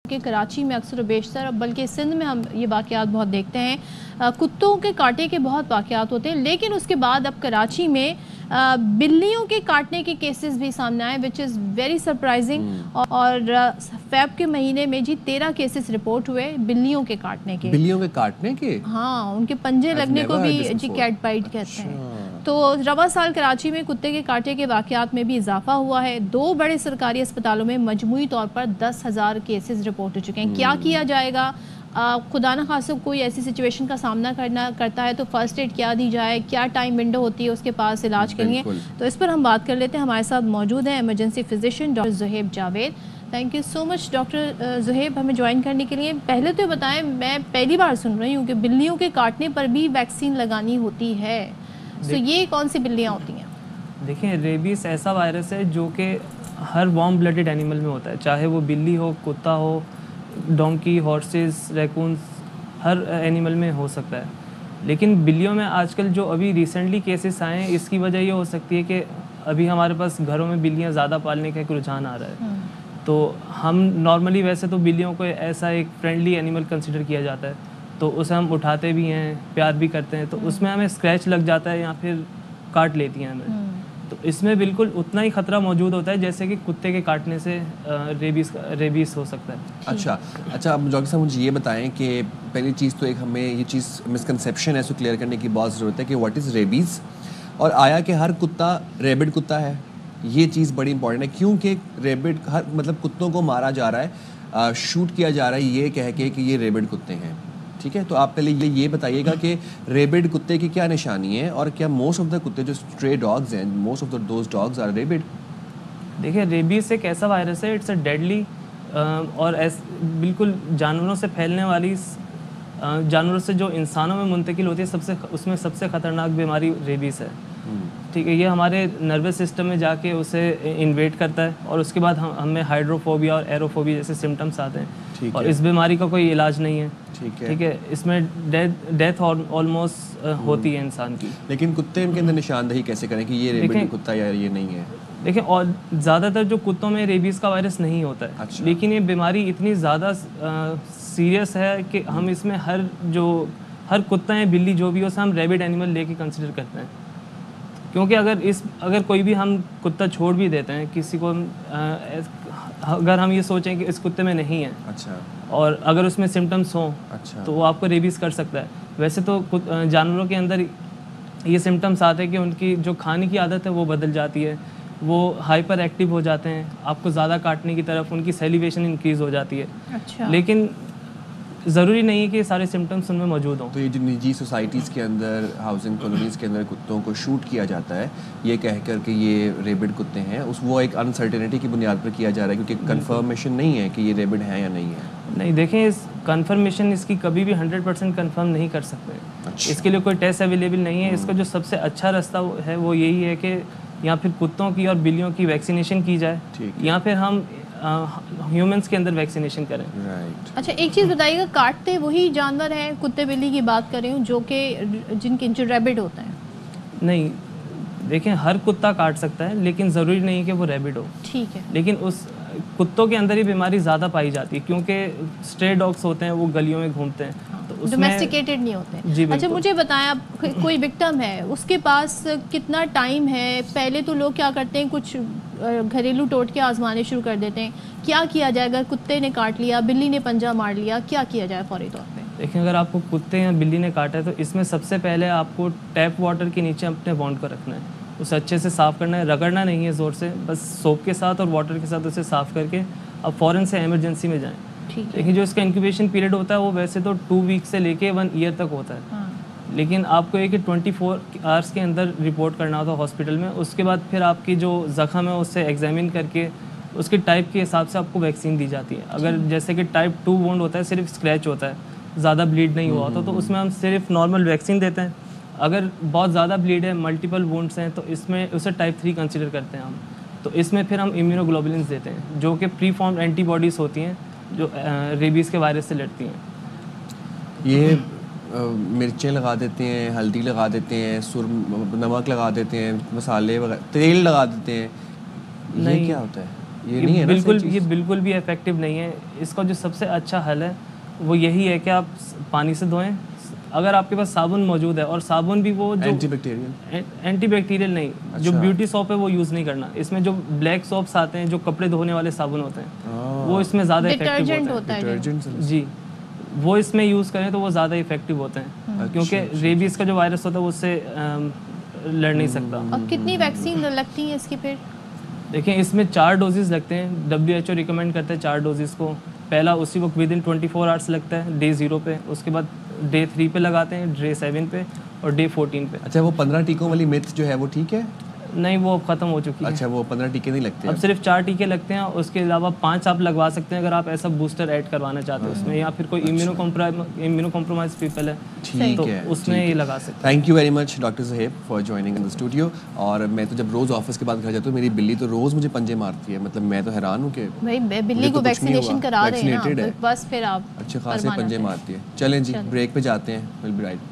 कि कराची में अक्सर बेशतर, बल्कि सिंध में हम ये वाक़यात बहुत देखते हैं, कुत्तों के काटे के बहुत वाक़यात होते हैं, लेकिन उसके बाद अब कराची में बिल्लियों के काटने के केसेस भी सामने आए, विच इज़ वेरी सरप्राइजिंग। और फेब के महीने में जी 13 केसेस रिपोर्ट हुए बिल्लियों के काटने के। बिल्लियों के काटने के? हाँ, उनके पंजे लगने को भी जी कैट बाइट कहते हैं। तो रवा साल कराची में कुत्ते के काटे के वाक़यात में भी इजाफा हुआ है। 2 बड़े सरकारी अस्पतालों में मजमूई तौर पर 10,000 केसेस रिपोर्ट हो चुके हैं। क्या किया जाएगा? खुदा न खासा कोई ऐसी सिचुएशन का सामना करता है तो फर्स्ट एड क्या दी जाए, क्या टाइम विंडो होती है उसके पास इलाज के लिए, तो इस पर हम बात कर लेते हैं। हमारे साथ मौजूद है emergency physician doctor Zuhaib Javed. Thank you so much doctor Zuhaib हमें ज्वाइन करने के लिए। पहले तो बताएं, मैं पहली बार सुन रही हूँ कि बिल्लियों के काटने पर भी वैक्सीन लगानी होती है। तो ये कौन सी बिल्लियाँ होती हैं? देखिए, रेबीज ऐसा वायरस है जो कि हर वार्म ब्लडेड एनिमल में होता है, चाहे वो बिल्ली हो, कुत्ता हो, डोंकी, हॉर्सेस, रैकून्स, हर एनिमल में हो सकता है। लेकिन बिल्लियों में आजकल जो अभी रिसेंटली केसेस आए हैं, इसकी वजह ये हो सकती है कि अभी हमारे पास घरों में बिल्लियाँ ज़्यादा पालने का एक रुझान आ रहा है। तो हम नॉर्मली वैसे तो बिल्लियों को ऐसा एक फ्रेंडली एनिमल कंसिडर किया जाता है, तो उसे हम उठाते भी हैं, प्यार भी करते हैं, तो उसमें हमें स्क्रैच लग जाता है या फिर काट लेती हैं हमें। तो इसमें बिल्कुल उतना ही खतरा मौजूद होता है जैसे कि कुत्ते के काटने से रेबीज़ हो सकता है। अच्छा, अब डॉक्टर साहब मुझे ये बताएं कि पहली चीज़ तो एक हमें ये चीज़ मिसकंसेप्शन है, इसको क्लियर करने की बहुत ज़रूरत है कि व्हाट इज़ रेबीज़, और आया कि हर कुत्ता रेबिड कुत्ता है। ये चीज़ बड़ी इंपॉर्टेंट है क्योंकि रेबिड हर मतलब कुत्तों को मारा जा रहा है, शूट किया जा रहा है ये कह के कि ये रेबिड कुत्ते हैं। ठीक है, तो आप पहले ये बताइएगा कि रेबिड कुत्ते की क्या निशानी है, और क्या मोस्ट ऑफ द कुत्ते जो स्ट्रे डॉग्स हैं, most of the those dogs are rabid? देखिए, रेबीज एक ऐसा वायरस है, इट्स अ डेडली और बिल्कुल जानवरों से फैलने वाली, जानवरों से जो इंसानों में मुंतकिल होती है, उसमें सबसे ख़तरनाक बीमारी रेबीज़ है। ठीक है, ये हमारे नर्वस सिस्टम में जाके उसे इन्वेट करता है और उसके बाद हमें हाइड्रोफोबिया और एरोफोबिया जैसे सिम्टम्स आते हैं, और इस बीमारी का कोई इलाज नहीं है। ठीक है, इसमें डेथ ऑलमोस्ट होती है इंसान की। लेकिन कुत्ते के अंदर निशानदही कैसे करें कि ये रेबिड कुत्ता या ये नहीं है? देखिए, और ज़्यादातर जो कुत्तों में रेबीज़ का वायरस नहीं होता है। अच्छा। लेकिन ये बीमारी इतनी ज़्यादा सीरियस है कि हम इसमें हर कुत्ता या बिल्ली जो भी हो, उसे हम रेबिड एनिमल लेके कंसिडर करते हैं। क्योंकि अगर कोई भी हम कुत्ता छोड़ भी देते हैं किसी को, अगर हम ये सोचें कि इस कुत्ते में नहीं है, अच्छा, और अगर उसमें सिम्टम्स हों, अच्छा, तो वो आपको रेबीज़ कर सकता है। वैसे तो जानवरों के अंदर ये सिम्टम्स आते हैं कि उनकी जो खाने की आदत है वो बदल जाती है, वो हाइपर एक्टिव हो जाते हैं, आपको ज़्यादा काटने की तरफ, उनकी सेलिब्रेशन इंक्रीज़ हो जाती है। अच्छा। लेकिन ज़रूरी नहीं है कि सारे सिम्टम्स उनमें मौजूद हों। तो ये जो निजी सोसाइटीज़ के अंदर, हाउसिंग कॉलोनीज़ के अंदर कुत्तों को शूट किया जाता है ये कह कर के ये रेबिड कुत्ते हैं, वो एक अनसर्टेनिटी की बुनियाद पर किया जा रहा है क्योंकि कंफर्मेशन नहीं है कि ये रेबिड है या नहीं है। नहीं, देखें, इस कंफर्मेशन इसकी कभी भी 100% कंफर्म नहीं कर सकते। अच्छा। इसके लिए कोई टेस्ट अवेलेबल नहीं है। इसका जो सबसे अच्छा रास्ता है वो यही है कि या फिर कुत्तों की और बिल्लियों की वैक्सीनेशन की जाए, या फिर हम ह्यूमंस के अंदर वैक्सीनेशन करें। राइट। अच्छा, एक चीज़ बताइएगा, काटते वही जानवर हैं, कुत्ते बिल्ली की बात कर रही हूँ, जो रेबिड होते हैं? नहीं, देखें, हर कुत्ता काट सकता है, लेकिन ज़रूरी नहीं कि वो रेबिड हो। ठीक है। लेकिन उस कुत्तों के अंदर ही बीमारी ज़्यादा पाई जाती है क्योंकि स्ट्रे डॉग्स होते हैं, वो गलियों में घूमते हैं, तो उसमें डोमेस्टिकेटेड नहीं होते। जी, अच्छा, मुझे बताएं, आप कोई विक्टिम है, उसके पास कितना टाइम है? पहले तो लोग क्या करते हैं, कुछ घरेलू टोटके आजमाने शुरू कर देते हैं। क्या किया जाए अगर कुत्ते ने काट लिया, बिल्ली ने पंजा मार लिया, क्या किया जाए फौरी तौर पे? देखिए, अगर आपको कुत्ते या बिल्ली ने काटा है तो इसमें सबसे पहले आपको टैप वाटर के नीचे अपने वाउंड को रखना है, उसे अच्छे से साफ़ करना है, रगड़ना नहीं है ज़ोर से, बस सोप के साथ और वाटर के साथ उसे साफ़ करके अब फ़ौरन से इमरजेंसी में जाएं। देखिए, जो इसका इंक्यूबेशन पीरियड होता है वो वैसे तो 2 वीक से लेके 1 ईयर तक होता है। हाँ। लेकिन आपको एक 24 आवर्स के अंदर रिपोर्ट करना होता है हॉस्पिटल में। उसके बाद फिर आपकी जो ज़ख़म है उससे एग्जामिन करके उसके टाइप के हिसाब से आपको वैक्सीन दी जाती है। अगर जैसे कि टाइप 2 वुंड होता है, सिर्फ स्क्रैच होता है, ज़्यादा ब्लीड नहीं हुआ होता, तो उसमें हम सिर्फ नॉर्मल वैक्सीन देते हैं। अगर बहुत ज़्यादा ब्लीड है, मल्टीपल वुंड्स हैं, तो इसमें उसे टाइप 3 कंसिडर करते हैं हम। तो इसमें फिर हम इम्यूनोग्लोबुलिन्स देते हैं जो कि प्री फॉर्म्ड एंटीबॉडीज़ होती हैं जो रेबीज़ के वायरस से लड़ती हैं। ये मिर्चें लगा देते हैं, हल्दी लगा देते हैं, नमक लगा देते हैं, मसाले वगैरह, तेल लगा देते हैं, नहीं क्या होता है? ये नहीं है ना बिल्कुल, सही ये चीज़? बिल्कुल भी इफेक्टिव नहीं है। इसका जो सबसे अच्छा हल है वो यही है कि आप पानी से धोएं। अगर आपके पास साबुन मौजूद है, और साबुन भी वो जो एंटीबैक्टीरियल। एंटीबैक्टीरियल नहीं, जो अच्छा। ब्यूटी सोप है वो यूज़ नहीं करना। इसमें जो ब्लैक सोप्स आते हैं, जो कपड़े धोने वाले साबुन होते हैं, वो इसमें ज़्यादा इफेक्टिव डिटर्जेंट होते हैं। होता है डिटर्जेंट। जी, वो इसमें यूज़ करें तो वो ज़्यादा इफेक्टिव होते हैं, क्योंकि रेबीज़ का जो वायरस होता है वो उससे लड़ नहीं सकता। और कितनी वैक्सीन लगती है इसकी फिर? देखिए, इसमें 4 डोजेज़ लगते हैं। WHO रिकमेंड करते हैं 4 डोजेज़ को। पहला उसी वक्त विद इन 24 आवर्स लगता है, डे 0 पे। उसके बाद डे 3 पे लगाते हैं, डे 7 पे और डे 14 पे। अच्छा, वो 15 टीकों वाली मिथ जो है वो ठीक है? नहीं, वो अब ख़त्म हो चुकी है। अच्छा, वो 15 टीके नहीं लगते अब सिर्फ 4 टीके लगते हैं। उसके अलावा 5 आप लगवा सकते हैं अगर आप ऐसा बूस्टर ऐड करवाना चाहते हो उसमें, या फिर कोई इम्यूनो कॉम्प्रोमाइज पीपल है ठीक तो है, उसमें ठीक ये है। लगा सकते हैं। Thank you very much doctor ज़हेब for joining in the studio. और मैं तो जब रोज़ ऑफिस के बाद घर जाता हूँ, मेरी बिल्ली तो रोज़ मुझे पंजे मारती है। मतलब मैं तो हैरान हूँ कि भाई बिल्ली मुझे को तो कुछ नहीं वैक्सीनेशन हुआ, करा रहे हैं vaccinated ना, है। तो बस फिर आप अच्छे खासे फरमाना पंजे फिर। मारती है। चलें जी, ब्रेक पे जाते हैं। Will be right back.